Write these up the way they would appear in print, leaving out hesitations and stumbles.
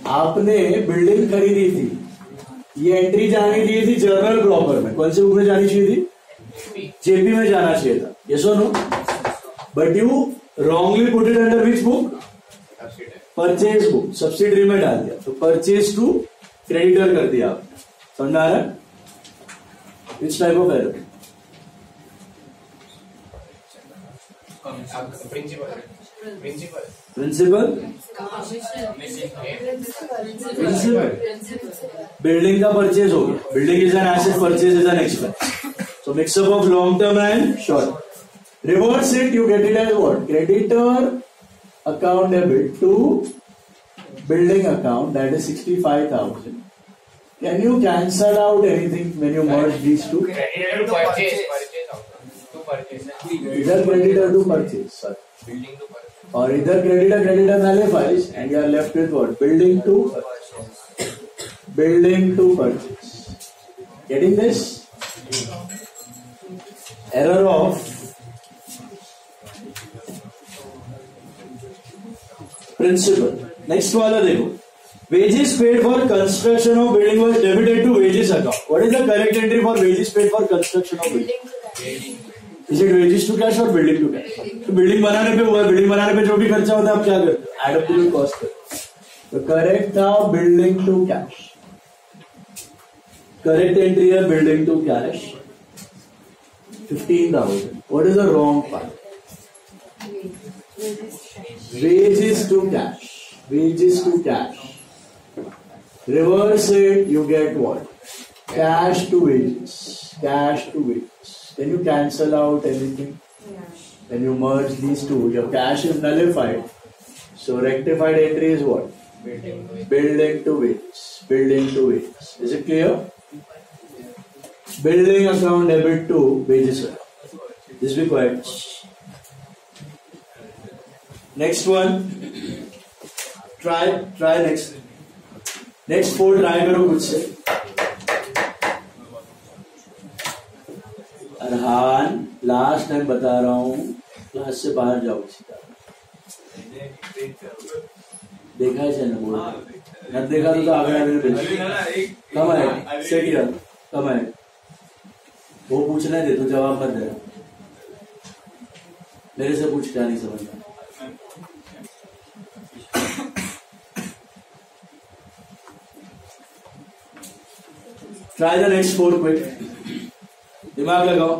आपने बिल्डिंग खरीदी थी, ये एंट्री जानी चाहिए थी जर्नल प्रॉपर में, कौन से बुक में जानी चाहिए थी? जेपी में जाना चाहिए था, यस और no? But you wrongly put it under which book? Purchase book, subsidiary में डाल दिया, तो परचेज टू क्रेडिटर कर दिया आपने। समझ आ रहा है? Which type of error? Principle building का परचेज हो गया, building is an asset, purchase is an expense, so mix up of long term and short. Reverse it, you get it as what? Creditor account debit to building account, that is 65,000. Can you cancel out anything when you merge these two? Creditor to purchase. Either creditor to purchase, sir. Building to purchase. Or either creditor nullifies and you are left with what? Building to purchase. Getting this? Error of principle. Next वाला देखो, wages paid for construction of building was debited to wages account. What is the correct entry for wages paid for construction of building? Is it wages to cash और building to cash? तो building बनाने पे हुआ, building बनाने पे जो भी खर्चा होता है आप क्या करते हो? Add up to the cost करते हो। तो करेक्ट था building to cash, correct entry है building to cash 15,000। What is the wrong part? Wages to cash. Wages to cash. Reverse it, you get what? Cash to wages. Cash to wages. Can you cancel out anything? When you merge these two, your cash is nullified. So rectified entry is what? Building to wages. Building to wages. Is it clear? Building account debit to wages. This be quiet. Next one, try next 4 try करो कुछ से। Arhan last time बता रहा हूँ, class से बाहर जाओ सीधा। देखा है चैनल बोल, न देखा तो आगे मेरे कम है सेट किया, कम है वो पूछना दे तो जवाब मत दे, मेरे से पूछ क्या नहीं समझना। Try the next 4 quick. दिमाग लगाओ।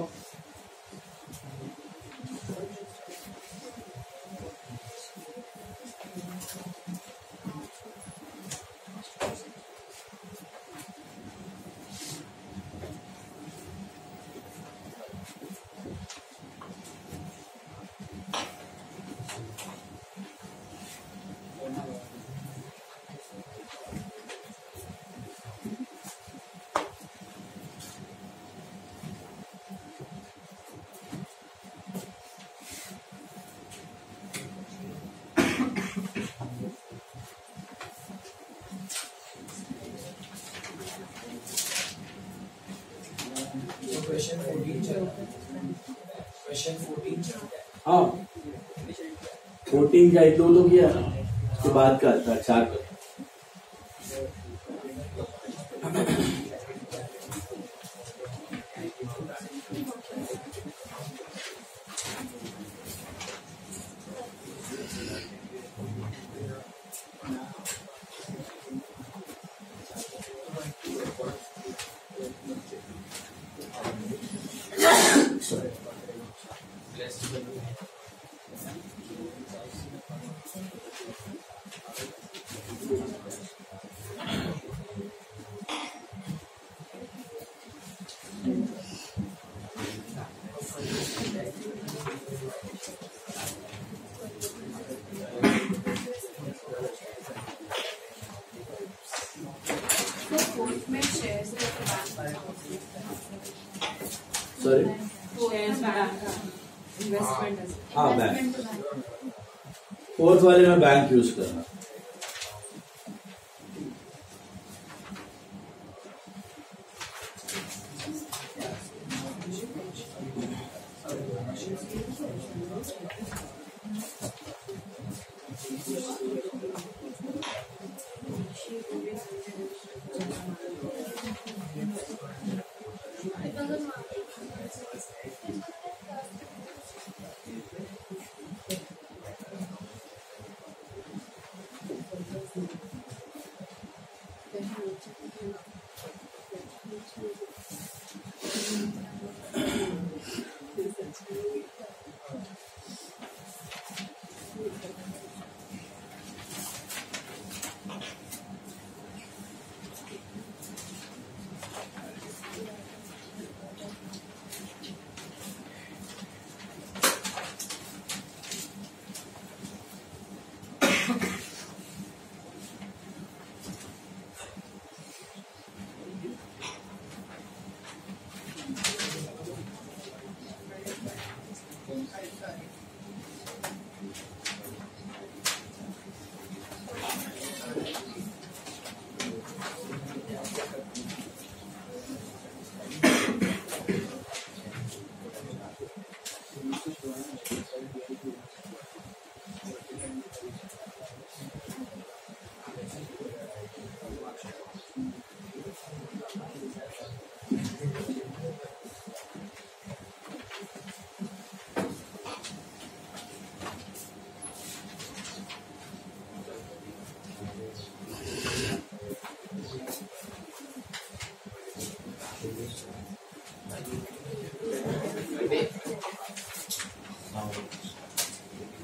हाँ 14 का एक दो तो किया, उसके बाद का 4 का। सॉरी हाँ बैंक, 4th वाले में बैंक यूज करना।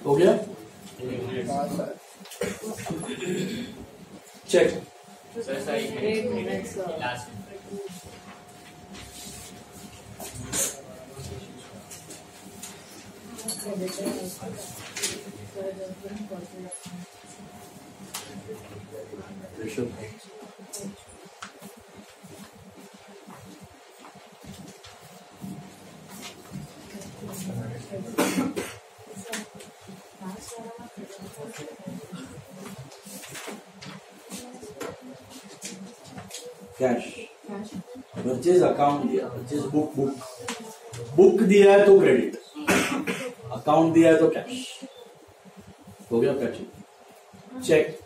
हो गया? चेक. कैश परचेज अकाउंट दिया, परचेज बुक दिया है तो क्रेडिट, अकाउंट दिया है तो कैश. हो गया आपका? Check.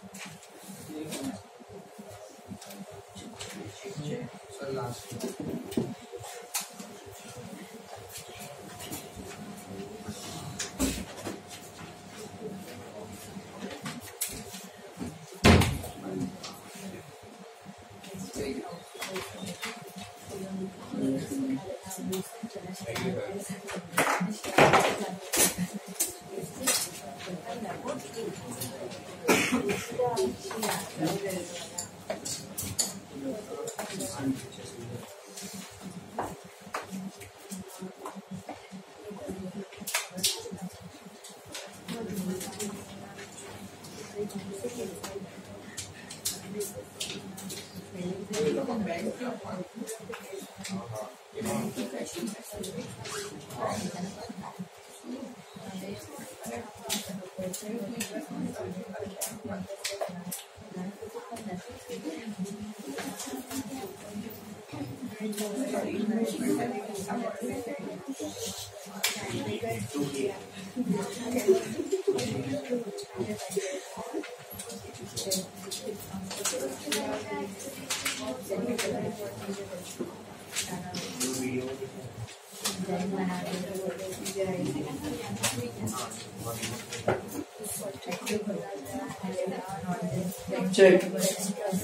Check.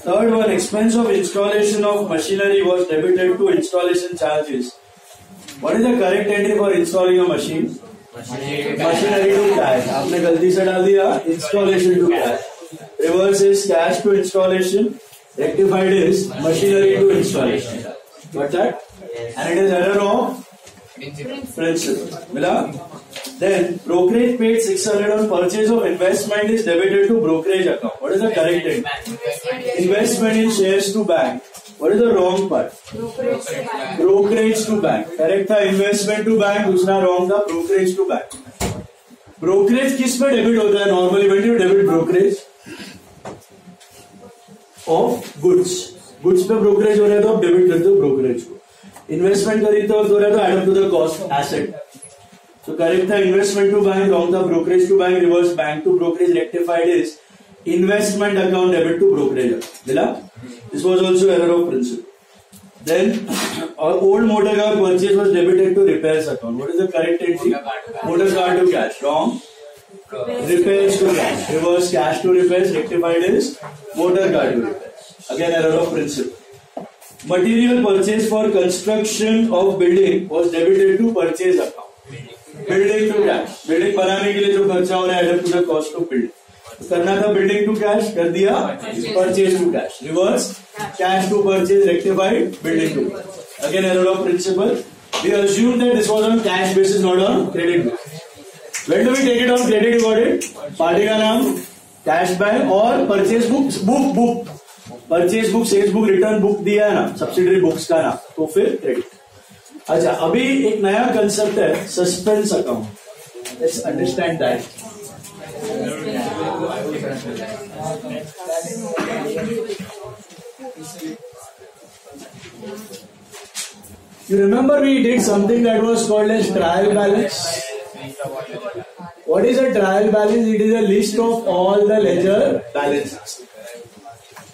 Third one, expense of installation of machinery was debited to installation charges. What is the correct entry for installing a machine? Machinery to cash. आपने गलती से डाल दिया installation to cash. Reverse is cash to installation. Rectified is machinery to installation. Got that? And it is error of principal. मिला? Then brokerage paid 600 on purchase of investment is debited to brokerage account. What is the correct entry? Investment in shares to bank. What is the wrong part? Brokerage to bank. Correct था investment to bank, दूसरा wrong था brokerage to bank. Brokerage किस पे debit होता है normally when you debit brokerage of goods. Goods पे brokerage हो रहा है तो आप डेबिट करते हो brokerage को. Investment खरीदते हो रहा है तो add up to the cost asset. So correct था investment to bank, wrong था brokerage to bank, reverse bank to brokerage, rectified is investment account debit to brokerage. मिला? This was also error of principle. Then our old motor car purchase was debited to repairs account. What is the correct entry? Motor car to cash. Wrong. repairs to cash. Reverse cash to repairs. Rectified is motor car to repairs. Again, error of principle. Material purchased for construction of building was debited to purchase account. Building to cash. Building बनाने के लिए जो खर्चा हो रहा है added to the cost of building. करना था building to cash, कर दिया purchase to cash. Reverse cash to purchase. Rectified building to cash. Again, error of principle. We assume that this was on cash basis, not on credit basis. When do we take it on credit? You got it? Party का नाम cash buy और purchase book purchase book, sales book, return book दिया है ना, subsidiary books का नाम, तो फिर क्रेडिट। अच्छा, अभी एक नया कंसेप्ट है suspense account. Let's understand that. You remember we did something that was called as trial balance. What is a trial balance? It is a list of all the ledger balances.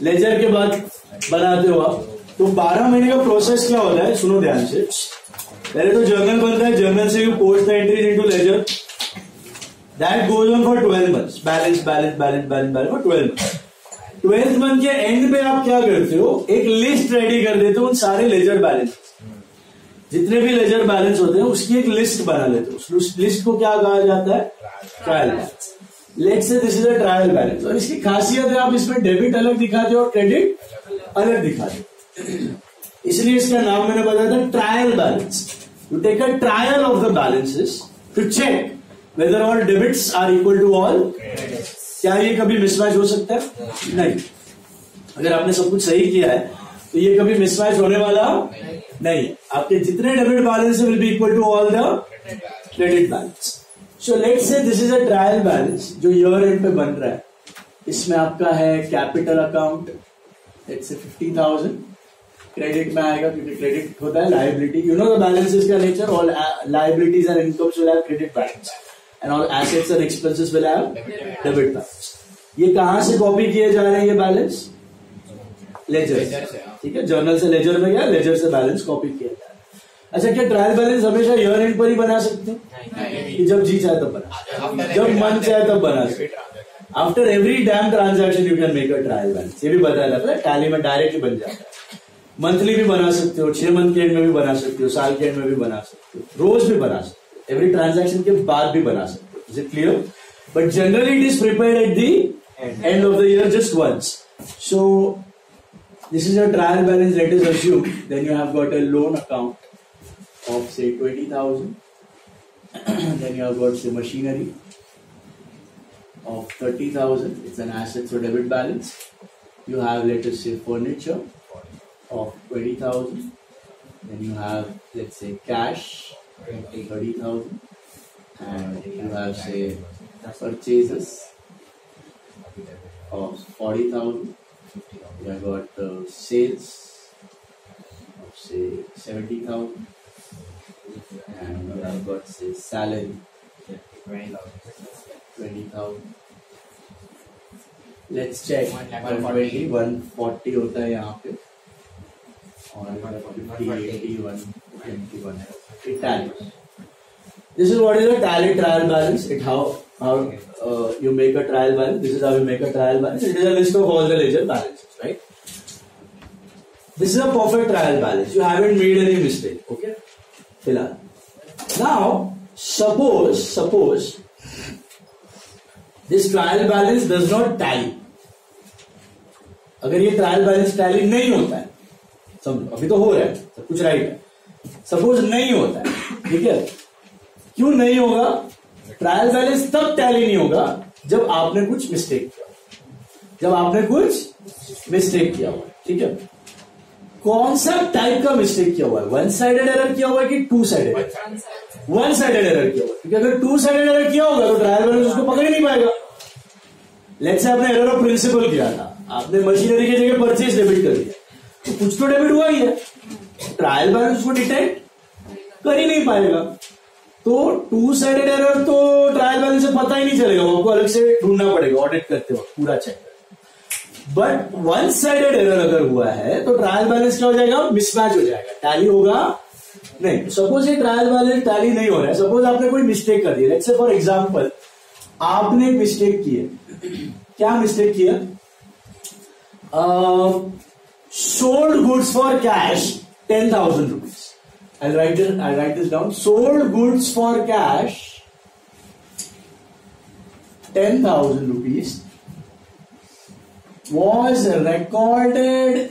Ledger के बाद बनाते हो आप, तो 12 महीने का process क्या होता है, सुनो ध्यान से। पहले तो जर्नल बनता है, जर्नल से you post the entries into ledger, that goes on for 12 months. Balance balance balance balance balance for 12 months. 12th month के एंड पे आप क्या करते हो, एक लिस्ट रेडी कर देते हो उन सारे लेजर बैलेंस, जितने भी लेजर बैलेंस होते हैं उसकी एक लिस्ट बना लेते हो। उस लिस्ट को क्या कहा जाता है, trial balance. Let's say this is a trial balance, और इसकी खासियत है आप इसमें डेबिट अलग दिखाते हो और क्रेडिट अलग दिखाते हो, इसलिए इसका नाम मैंने बताया था trial balance. You take a trial of the balances to check whether all debits are equal to all. क्या ये कभी मिसमैच हो सकता है? नहीं। अगर आपने सब कुछ सही किया है तो ये कभी मिसमैच होने वाला नहीं। आपके जितने debit balance will be equal to all the credit balance. So let's say this is a trial balance जो ईयर एंड पे बन रहा है। इसमें आपका है capital account, let's say 50,000 credit में आएगा, क्योंकि क्रेडिट होता है liability. You know the balances का nature, all liabilities and incomes will have credit balance and all assets and expenses will have debit balance. ये कहां से कॉपी किए जा रहे हैं ये बैलेंस? लेजर, ठीक है। जर्नल से लेजर में गया, लेजर से बैलेंस कॉपी किया जा रहा है। अच्छा, क्या ट्रायल बैलेंस हमेशा ईयर एंड पर ही बना सकते हैं? जब जी चाहे तब बना, जब मन चाहे तब बना सकते। After every dam transaction you can make a trial balance. ये भी बताया जाता है, टैली में डायरेक्टली बन जाता है। मंथली भी बना सकते हो, 6 मंथ के एंड में भी बना सकते हो, साल के एंड में भी बना सकते हो, रोज भी बना सकते हो, एवरी ट्रांजैक्शन के बाद भी बना सकते हो। Is it clear? But generally it is prepared at the end of the year just once. So this is a trial balance, let us assume. Then you have got a loan account of say 20,000. Then you have got say machinery of 30,000. It's an asset, so debit balance. You have, let us say, furniture of 20,000. Then you have, let's say, cash 30,000, and you have say purchases of 40,000. I got sales of say 70,000, and I got say salary 20,000. Let's check. 120, 140 होता है यहाँ पे, और 50, 80, 121 है tally. This is what is a tally trial balance. It how you make a trial balance. This is how you make a trial balance. It is a list of all the ledger balances, right? This is a perfect trial balance. You haven't made any mistake. Okay? फिलहाल. Now, suppose this trial balance does not tally. अगर ये trial balance tally नहीं होता है, समझो अभी तो हो रहा है, सब कुछ राइट है, सपोज नहीं होता है, ठीक है? क्यों नहीं होगा? ट्रायल बैलेंस तब टैली नहीं होगा जब आपने कुछ मिस्टेक किया, जब आपने कुछ मिस्टेक किया हुआ, ठीक है? कौन सा टाइप का मिस्टेक किया हुआ है? वन साइडेड एरर किया हुआ है कि two sided? One sided error किया हुआ है, क्योंकि अगर टू साइडेड एरर किया होगा तो ट्रायल बैलेंस उसको पकड़ ही नहीं पाएगा। लेट्स से आपने एरर ऑफ प्रिंसिपल किया था, आपने मशीनरी की जगह परचेज डेबिट कर दिया, तो कुछ तो डेबिट हुआ ही है, ट्रायल बैलेंस उसको डिटेक्ट कर ही नहीं पाएगा। तो टू साइडेड एरर तो ट्रायल बैलेंस से पता ही नहीं चलेगा, वो आपको अलग से ढूंढना पड़ेगा ऑडिट करते वक्त पूरा check. But one sided error अगर हुआ है तो ट्रायल बैलेंस क्या हो जाएगा? मिसमैच हो जाएगा, टैली होगा नहीं। सपोज ये ट्रायल बैलेंस टैली नहीं हो रहा है, सपोज आपने कोई मिस्टेक कर दी, लेट्स से फॉर एग्जांपल आपने एक मिस्टेक की है. क्या मिस्टेक किया? Sold goods for cash 10,000 rupees. I'll write this down. Sold goods for cash 10,000 rupees was recorded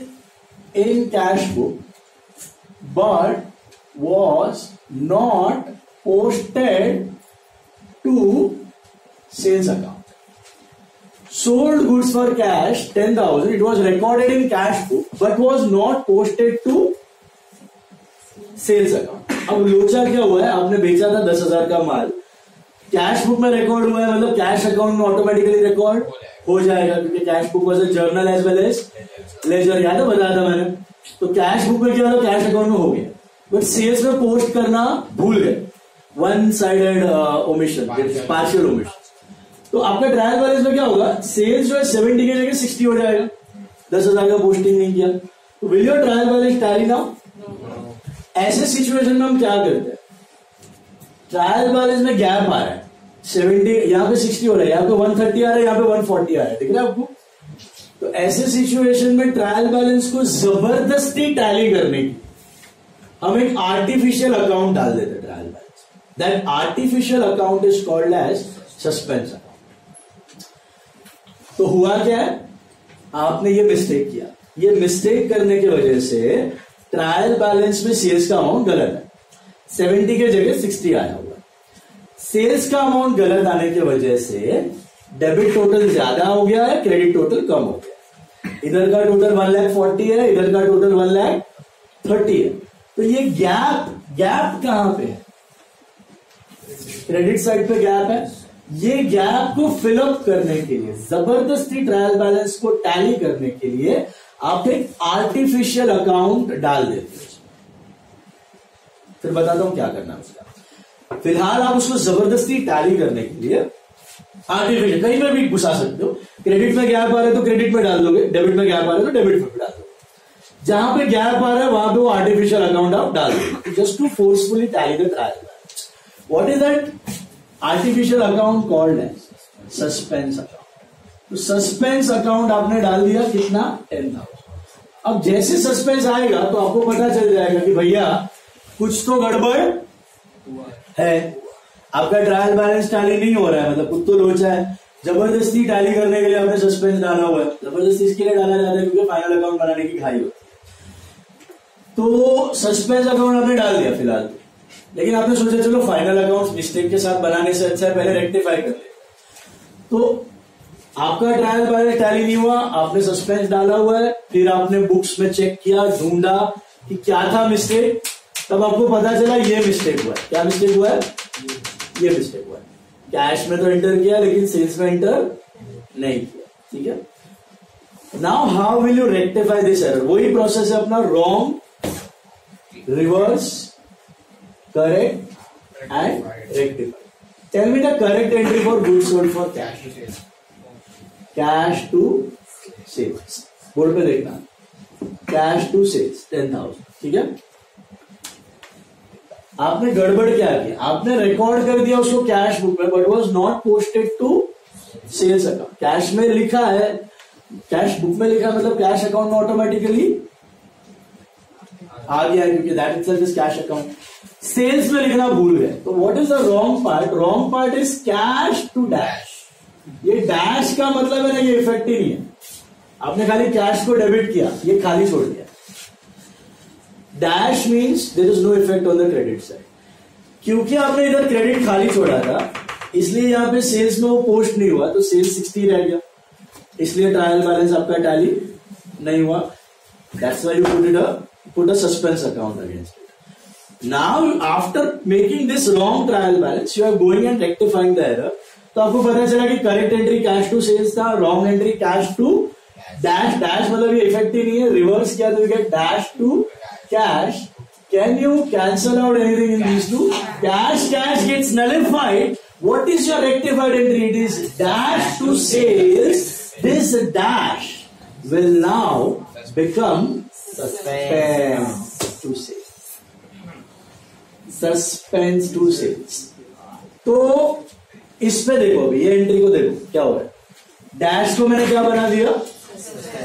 in cash book but was not posted to sales account. Sold goods for cash 10,000. It was recorded in cash book but was not posted to sales account. अब लोचा क्या हुआ है? आपने बेचा था 10,000 का माल, कैश बुक में रिकॉर्ड हुआ है, मतलब कैश अकाउंट में ऑटोमेटिकली रिकॉर्ड हो जाएगा क्योंकि cash book was a journal as well as ledger. याद है बताया था मैंने. तो कैश बुक में क्या हुआ? कैश अकाउंट में हो गया बट सेल्स में पोस्ट करना भूल गए. One sided omission, partial omission. तो आपका ट्रायल बैलेंस में क्या होगा? सेल्स जो है 70 के जगह 60 हो जाएगा. 10,000 का पोस्टिंग नहीं किया. तो will your trial balance tally now? ऐसे सिचुएशन में हम क्या करते हैं? ट्रायल बैलेंस में गैप आ रहा है. 70 यहां पे 60 हो रहा है, यहां पे 130 आ रहा है, यहां पे 140 आ रहा है. दिख रहा है आपको? तो ऐसे सिचुएशन में ट्रायल बैलेंस को जबरदस्ती टैली करने की हम एक आर्टिफिशियल अकाउंट डाल देते हैं trial balance. That artificial account is called as suspense account. तो हुआ क्या है? आपने ये मिस्टेक किया. ये मिस्टेक करने की वजह से ट्रायल बैलेंस में सेल्स का अमाउंट गलत है. 70 के जगह 60 आया हुआ. सेल्स का अमाउंट गलत आने की वजह से डेबिट टोटल ज्यादा हो गया है, क्रेडिट टोटल कम हो गया. इधर का टोटल 1,40,000 है, इधर का टोटल 1,30,000 है. तो ये गैप कहां पे है? क्रेडिट साइड पे गैप है. ये गैप को फिलअप करने के लिए, जबरदस्ती ट्रायल बैलेंस को टैली करने के लिए आप एक आर्टिफिशियल अकाउंट डाल देते हो. फिर बताता हूं क्या करना है उसका. फिलहाल आप उसको जबरदस्ती टैली करने के लिए आर्टिफिशियल कहीं में भी घुसा सकते हो. क्रेडिट में गैप आ रहा है तो क्रेडिट में डाल दोगे, डेबिट में गैप आ रहा है तो डेबिट में भी डाल दोगे. जहां पे गैप आ रहा है वहां पे वो आर्टिफिशियल अकाउंट आप डाल दोगे just to forcefully tally the trial balance. What is that artificial account called as suspense account. तो सस्पेंस अकाउंट आपने डाल दिया कितना? 10,000. अब जैसे सस्पेंस आएगा तो आपको पता चल जाएगा कि भैया कुछ तो गड़बड़ है. आपका ट्रायल बैलेंस टैली नहीं हो रहा है, मतलब कुछ तो लोचा है. जबरदस्ती टैली करने के लिए आपने सस्पेंस डाला हुआ है. जबरदस्ती इसके लिए डाला जाता है क्योंकि फाइनल अकाउंट बनाने की घाई होती है. तो सस्पेंस अकाउंट आपने डाल दिया फिलहाल. लेकिन आपने सोचा चलो फाइनल अकाउंट मिस्टेक के साथ बनाने से अच्छा है पहले रेक्टिफाई कर ले. तो आपका ट्रायल बैलेंस टैली नहीं हुआ, आपने सस्पेंस डाला हुआ है. फिर आपने बुक्स में चेक किया, ढूंढा कि क्या था मिस्टेक. तब आपको पता चला ये मिस्टेक हुआ है. क्या मिस्टेक हुआ है? ये मिस्टेक हुआ है. कैश में तो एंटर किया लेकिन सेल्स में एंटर नहीं किया. ठीक है. Now how will you rectify this error? वही प्रोसेस है अपना, wrong, reverse, correct and rectify. Tell me the correct entry for goods sold for cash. Cash to sales. Board पे देखना, कैश टू सेल्स 10,000. ठीक है. आपने गड़बड़ क्या किया? आपने रिकॉर्ड कर दिया उसको कैश बुक में but was not posted to sales account. Cash में लिखा है, कैश बुक में लिखा मतलब कैश अकाउंट में ऑटोमेटिकली आ गया क्योंकि that itself is cash account. Sales में लिखना भूल गए. तो what is the wrong part? Wrong part is cash to dash. ये डैश का मतलब है ना, ये इफेक्ट ही नहीं है. आपने खाली कैश को डेबिट किया, ये खाली छोड़ दिया. Dash means there is no effect on the credit side. क्योंकि आपने इधर क्रेडिट खाली छोड़ा था इसलिए यहां पे सेल्स में वो पोस्ट नहीं हुआ, तो सेल्स 60 रह गया. इसलिए ट्रायल बैलेंस आपका टैली नहीं हुआ. That's why you put a suspense account against it. Now after making this wrong trial balance you are going and rectifying the error. तो आपको पता चला कि correct entry cash to sales था, wrong entry cash to dash. Dash मतलब ये effect ही नहीं है. रिवर्स किया तो you get dash to cash. Can you cancel out anything in these two? Cash gets nullified. What is your rectified entry? It is dash to sales. This dash will now become suspense to sales. Suspense to sales. तो इस पे देखो, अभी ये entry को देखो क्या हो रहा है, डैश को मैंने क्या बना दिया,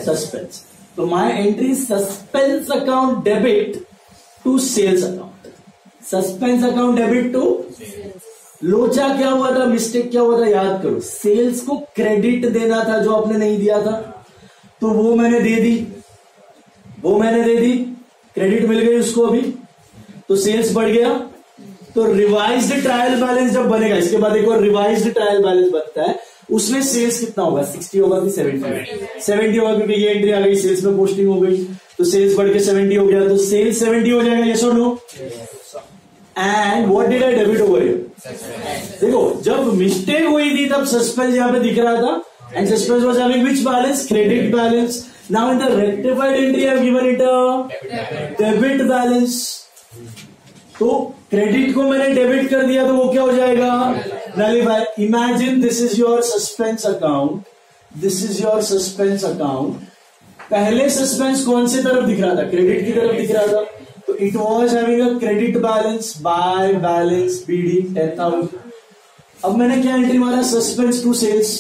सस्पेंस। तो my entry suspense account debit to sales account, suspense account debit to. लोचा क्या हुआ था, मिस्टेक क्या हुआ था, याद करो, सेल्स को क्रेडिट देना था जो आपने नहीं दिया था, तो वो मैंने दे दी, क्रेडिट मिल गई उसको अभी, तो सेल्स बढ़ गया। तो रिवाइज्ड ट्रायल बैलेंस जब बनेगा, इसके बाद एक और रिवाइज्ड ट्रायल बैलेंस बनता है, उसमें सेल्स कितना होगा, 60 होगा कि 70 होगा, क्योंकि ये एंट्री आ गई, सेल्स में पोस्टिंग हो गई, तो सेल्स बढ़ के 70 हो गया, तो सेल्स 70 हो जाएगा, यस और no. And what did I debit over here, देखो जब मिस्टेक हुई थी तब सस्पेंस यहां पे दिख रहा था, and suspense was having which balance, credit balance. Now in the rectified entry I have given it a debit balance, तो क्रेडिट को मैंने डेबिट कर दिया, तो वो क्या हो जाएगा, nullify. Imagine this is your suspense account, this is your suspense account. पहले सस्पेंस कौन से तरफ दिख रहा था, क्रेडिट की तरफ दिख रहा था, तो it was having a credit balance by balance BD 10,000। अब मैंने क्या एंट्री मारा, सस्पेंस टू सेल्स,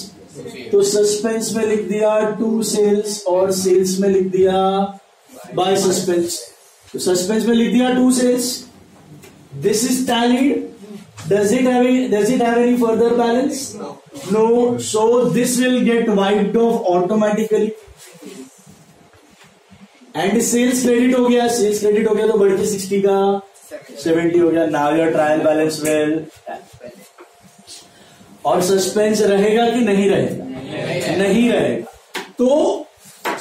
तो सस्पेंस में लिख दिया टू सेल्स और सेल्स में लिख दिया बाय सस्पेंस, तो सस्पेंस में लिख दिया to sales. This is tallied. Does it have any further balance? No. So this will get wiped off automatically. And sales credit हो गया, तो बढ़ के 60 का 70 हो गया। Now your trial balance will, और सस्पेंस रहेगा कि नहीं रहेगा, नहीं रहेगा। तो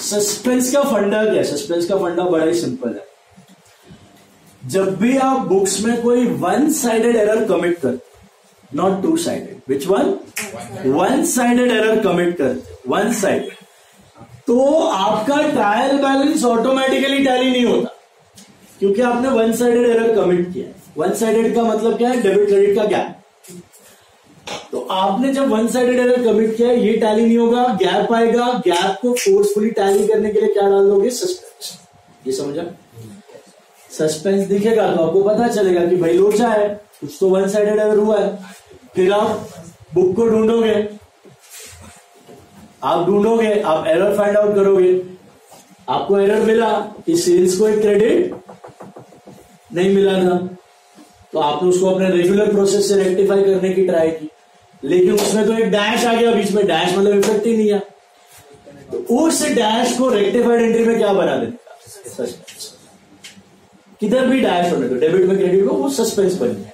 सस्पेंस का फंडा क्या है, सस्पेंस का फंडा बड़ा ही सिंपल है। जब भी आप बुक्स में कोई वन साइडेड एरर कमिट करते, not two sided, which one sided error commit करते, वन साइडेड, तो आपका ट्रायल बैलेंस ऑटोमेटिकली टैली नहीं होता, क्योंकि आपने वन साइडेड एरर कमिट किया है। वन साइडेड का मतलब क्या है, डेबिट क्रेडिट का गैप। तो आपने जब वन साइडेड एरर कमिट किया है, ये टैली नहीं होगा, गैप आएगा। गैप को फोर्सफुली टैली करने के लिए क्या डाल दोगे, सस्पेंस। ये समझा, सस्पेंस दिखेगा तो आपको पता चलेगा कि भाई लोचा है, कुछ तो वन साइडेड एरर हुआ है। फिर आप बुक को ढूंढोगे, आप एरर फाइंड आउट करोगे, आपको एरर मिला कि सेल्स को एक क्रेडिट नहीं मिला था, तो आपने उसको अपने रेगुलर प्रोसेस से रेक्टिफाई करने की ट्राई की, लेकिन उसमें तो एक डैश आ गया बीच में, डैश मतलब इफेक्ट ही नहीं है। तो उस डैश को रेक्टिफाइड एंट्री में क्या बना देगा, सस्पेंस। किधर भी डैश होने दो, डेबिट में क्रेडिट को, वो सस्पेंस बन गया।